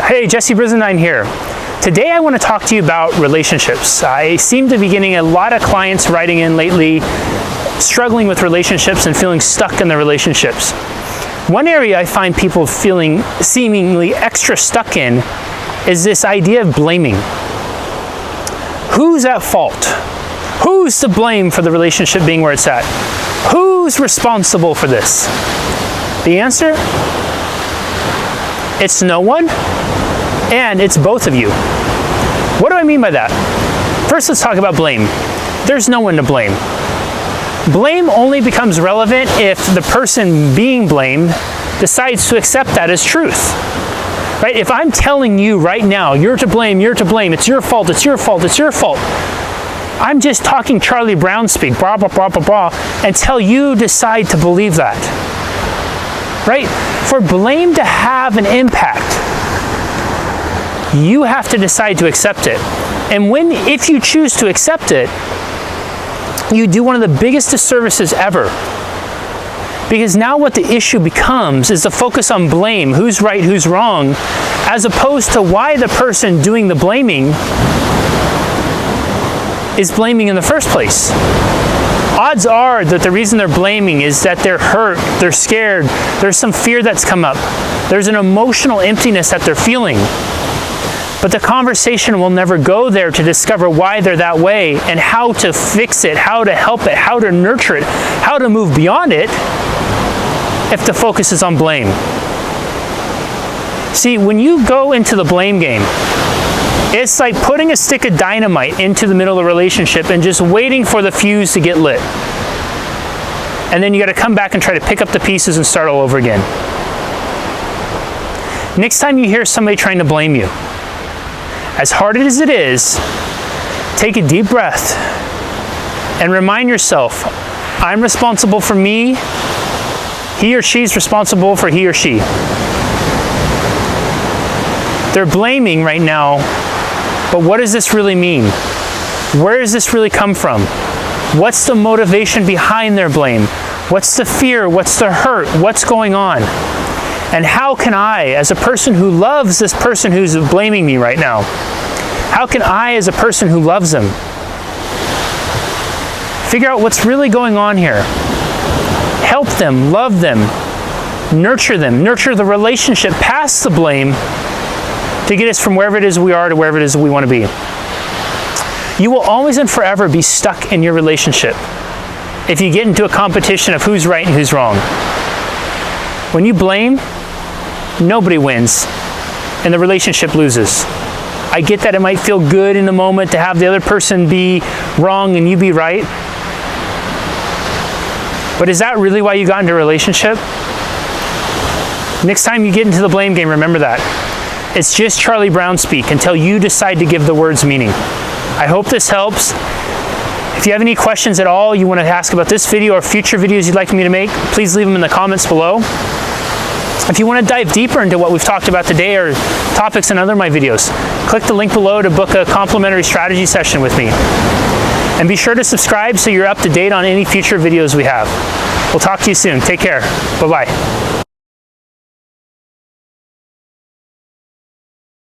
Hey, Jesse Brisendine here. Today I want to talk to you about relationships. I seem to be getting a lot of clients writing in lately, struggling with relationships and feeling stuck in their relationships. One area I find people feeling seemingly extra stuck in is this idea of blaming. Who's at fault? Who's to blame for the relationship being where it's at? Who's responsible for this? The answer? It's no one, and it's both of you. What do I mean by that? First, let's talk about blame. There's no one to blame. Blame only becomes relevant if the person being blamed decides to accept that as truth. Right? If I'm telling you right now, you're to blame, it's your fault, it's your fault, it's your fault. I'm just talking Charlie Brown speak, blah, blah, blah, blah, blah, until you decide to believe that. Right? For blame to have an impact, you have to decide to accept it. And if you choose to accept it, you do one of the biggest disservices ever. Because now what the issue becomes is the focus on blame, who's right, who's wrong, as opposed to why the person doing the blaming is blaming in the first place. Odds are that the reason they're blaming is that they're hurt, they're scared, there's some fear that's come up, there's an emotional emptiness that they're feeling. But the conversation will never go there to discover why they're that way and how to fix it, how to help it, how to nurture it, how to move beyond it if the focus is on blame. See, when you go into the blame game, it's like putting a stick of dynamite into the middle of a relationship and just waiting for the fuse to get lit. And then you got to come back and try to pick up the pieces and start all over again. Next time you hear somebody trying to blame you, as hard as it is, take a deep breath and remind yourself, I'm responsible for me, he or she's responsible for he or she. They're blaming right now, but what does this really mean? Where does this really come from? What's the motivation behind their blame? What's the fear? What's the hurt? What's going on? And how can I, as a person who loves this person who's blaming me right now, how can I, as a person who loves them, figure out what's really going on here? Help them, love them, nurture the relationship past the blame to get us from wherever it is we are to wherever it is we want to be. You will always and forever be stuck in your relationship if you get into a competition of who's right and who's wrong. When you blame, nobody wins, and the relationship loses. I get that it might feel good in the moment to have the other person be wrong and you be right. But is that really why you got into a relationship? Next time you get into the blame game, remember that. It's just Charlie Brown speak until you decide to give the words meaning. I hope this helps. If you have any questions at all you want to ask about this video or future videos you'd like me to make, please leave them in the comments below. If you want to dive deeper into what we've talked about today or topics in other of my videos, click the link below to book a complimentary strategy session with me. And be sure to subscribe so you're up to date on any future videos we have. We'll talk to you soon. Take care. Bye-bye.